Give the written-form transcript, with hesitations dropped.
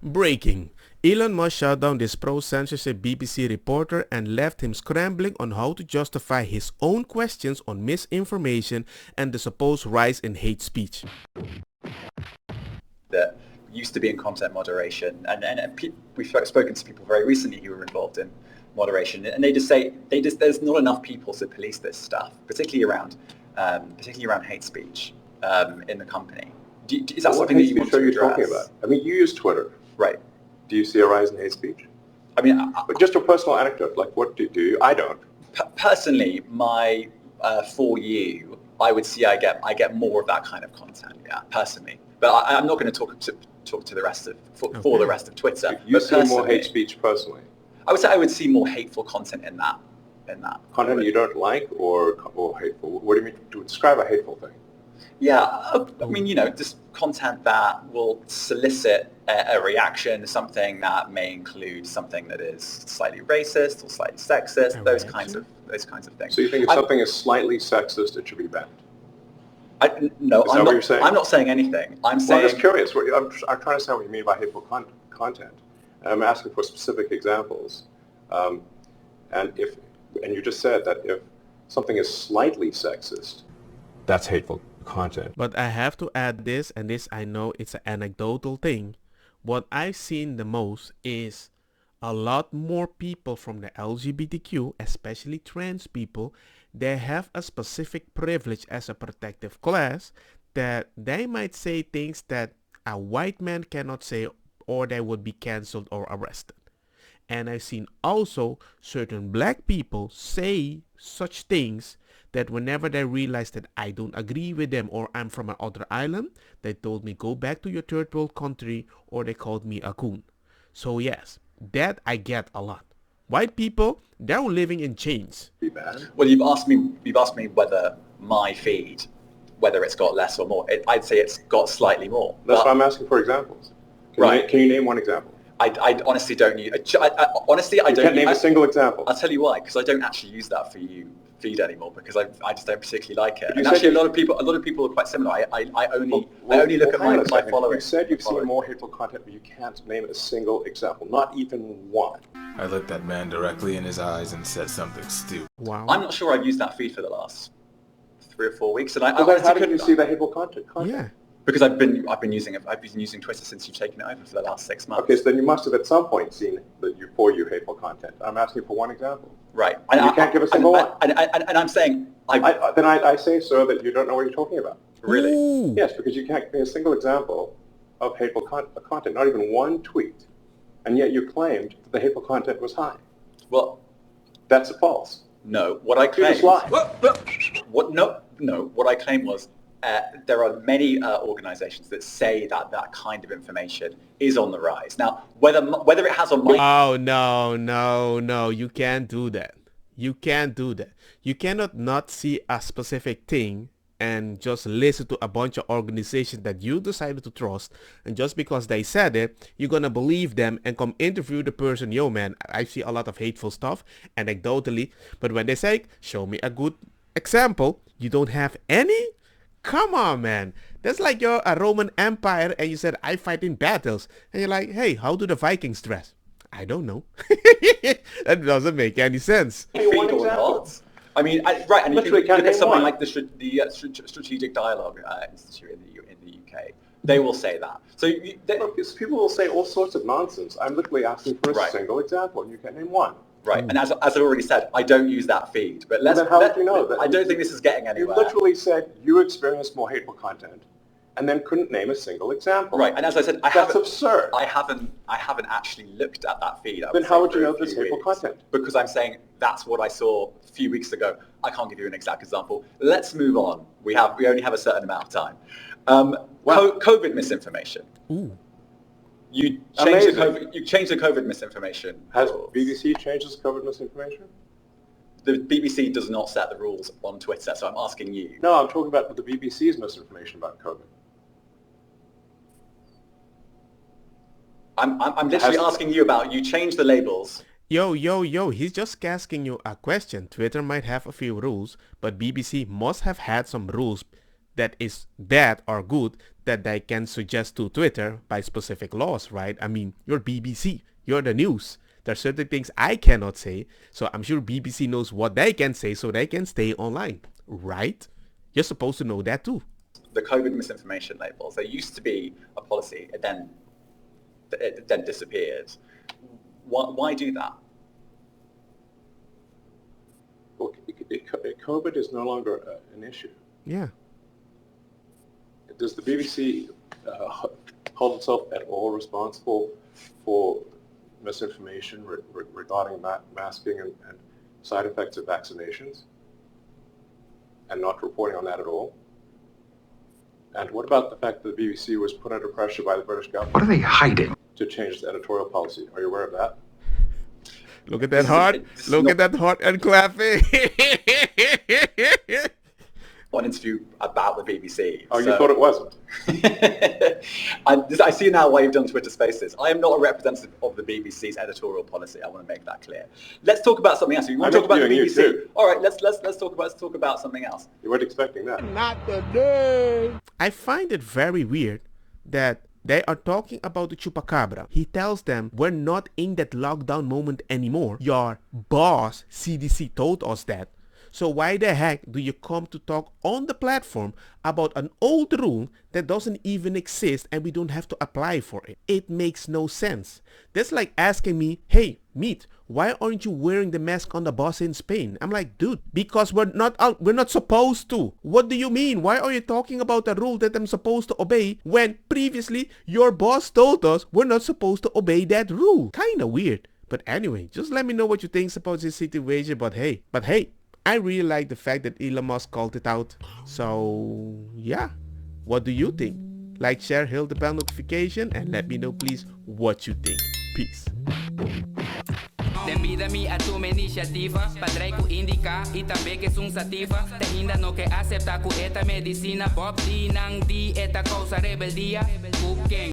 Breaking. Elon Musk shut down this pro-censorship BBC reporter and left him scrambling on how to justify his own questions on misinformation and the supposed rise in hate speech. That used to be in content moderation, and we've spoken to people very recently who were involved in moderation, and they just say there's not enough people to police this stuff, particularly around hate speech in the company. Is that something that you want to address? What hate speech are you talking about? I mean, you use Twitter. Right. Do you see a rise in hate speech? I mean, but just a personal anecdote, like what do you? I don't. Personally, my for you, I would see I get more of that kind of content. Yeah, personally, but I'm not going to talk to the rest of for the rest of Twitter. You see more hate speech personally. I would say I would see more hateful content in that. Content you don't like or hateful. What do you mean to describe a hateful thing? Yeah, I mean, just content that will solicit a reaction, something that may include something that is slightly racist or slightly sexist, those kinds of things. So you think if something is slightly sexist, it should be banned? No, I'm not saying anything. I'm just curious. I'm trying to understand what you mean by hateful content. I'm asking for specific examples. And you just said that if something is slightly sexist, that's hateful content. But I have to add this, and this I know it's an anecdotal thing. What I've seen the most is a lot more people from the LGBTQ, especially trans people, they have a specific privilege as a protective class that they might say things that a white man cannot say, or they would be cancelled or arrested. And I've seen also certain black people say such things that whenever they realize that I don't agree with them or I'm from another island, they told me go back to your third world country, or they called me a coon. So yes, that I get a lot. White people, they're living in chains. Well, you've asked me whether my feed, whether it's got less or more. I'd say it's got slightly more. That's why I'm asking for examples. Can you name one example? I honestly don't use. I don't. Can't name a single example. I'll tell you why. Because I don't actually use that for you feed anymore, because I just don't particularly like it. And actually, a lot of people are quite similar. I only look at my following. You said you've seen more hateful content, but you can't name a single example, not even one. I looked that man directly in his eyes and said something stupid. Wow. I'm not sure I've used that feed for the last 3 or 4 weeks, and how did you see the hateful content? Yeah. Because I've been using Twitter since you've taken it over for the last 6 months. Okay, so then you must have at some point seen you hateful content. I'm asking for one example. Right. And you can't give a single one. And I'm saying I say, sir, that you don't know what you're talking about. Really? Ooh. Yes, because you can't give me a single example of hateful content, not even one tweet, and yet you claimed that the hateful content was high. Well, that's false. No, what I claimed. You just lied. What I claimed was. There are many organizations that say that kind of information is on the rise. Now, whether it has on my... Oh, no, you can't do that. You can't do that. You cannot not see a specific thing and just listen to a bunch of organizations that you decided to trust, and just because they said it, you're gonna believe them and come interview the person. Yo, man, I see a lot of hateful stuff, anecdotally, but when they say, show me a good example, you don't have any? Come on, man. That's like you're a Roman Empire and you said, I fight in battles. And you're like, hey, how do the Vikings dress? I don't know. That doesn't make any sense. I mean, right, and you can look at someone like the Strategic Dialogue Institute in the UK. They will say that. So people will say all sorts of nonsense. I'm literally asking for a single example, and you can't name one. Right, and as I already said, I don't use that feed. But how would you know that? I don't think this is getting anywhere. You literally said you experienced more hateful content, and then couldn't name a single example. Right, and as I said, that's absurd. I haven't actually looked at that feed. Then how would you know there's hateful content? Because I'm saying that's what I saw a few weeks ago. I can't give you an exact example. Let's move on. We only have a certain amount of time. COVID misinformation. Ooh. You changed the COVID misinformation. Has BBC changed its COVID misinformation? The BBC does not set the rules on Twitter, so I'm asking you. No, I'm talking about the BBC's misinformation about COVID. I'm literally asking you about, you changed the labels. Yo, he's just asking you a question. Twitter might have a few rules, but BBC must have had some rules that is bad or good that they can suggest to Twitter by specific laws, right? I mean, you're BBC, you're the news. There are certain things I cannot say, so I'm sure BBC knows what they can say so they can stay online, right? You're supposed to know that too. The COVID misinformation labels, there used to be a policy, it then disappeared. Why do that? Well, COVID is no longer an issue. Yeah. Does the BBC hold itself at all responsible for misinformation regarding masking and side effects of vaccinations, and not reporting on that at all? And what about the fact that the BBC was put under pressure by the British government? What are they hiding? To change its editorial policy? Are you aware of that? Look at that heart. Look at that heart and clapping. One interview about the BBC. Oh, you thought it wasn't? I see now why you've done Twitter Spaces. I am not a representative of the BBC's editorial policy. I want to make that clear. Let's talk about something else. You want to talk about the BBC? All right, let's talk about something else. You weren't expecting that. Not today. I find it very weird that they are talking about the chupacabra. He tells them we're not in that lockdown moment anymore. Your boss, CDC, told us that. So why the heck do you come to talk on the platform about an old rule that doesn't even exist and we don't have to apply for it? It makes no sense. That's like asking me, hey, Meat, why aren't you wearing the mask on the bus in Spain? I'm like, dude, because we're not supposed to. What do you mean? Why are you talking about a rule that I'm supposed to obey when previously your boss told us we're not supposed to obey that rule? Kinda weird. But anyway, just let me know what you think about this situation. But hey, I really like the fact that Elon Musk called it out. So yeah, what do you think? Like, share, hit the bell notification, and let me know please what you think. Peace. Convida-me a tua iniciativa Padrei ku indica e também que sum sativa Te ainda no que acepta ku eta medicina Bob di nang di eta causa rebeldia Ku quem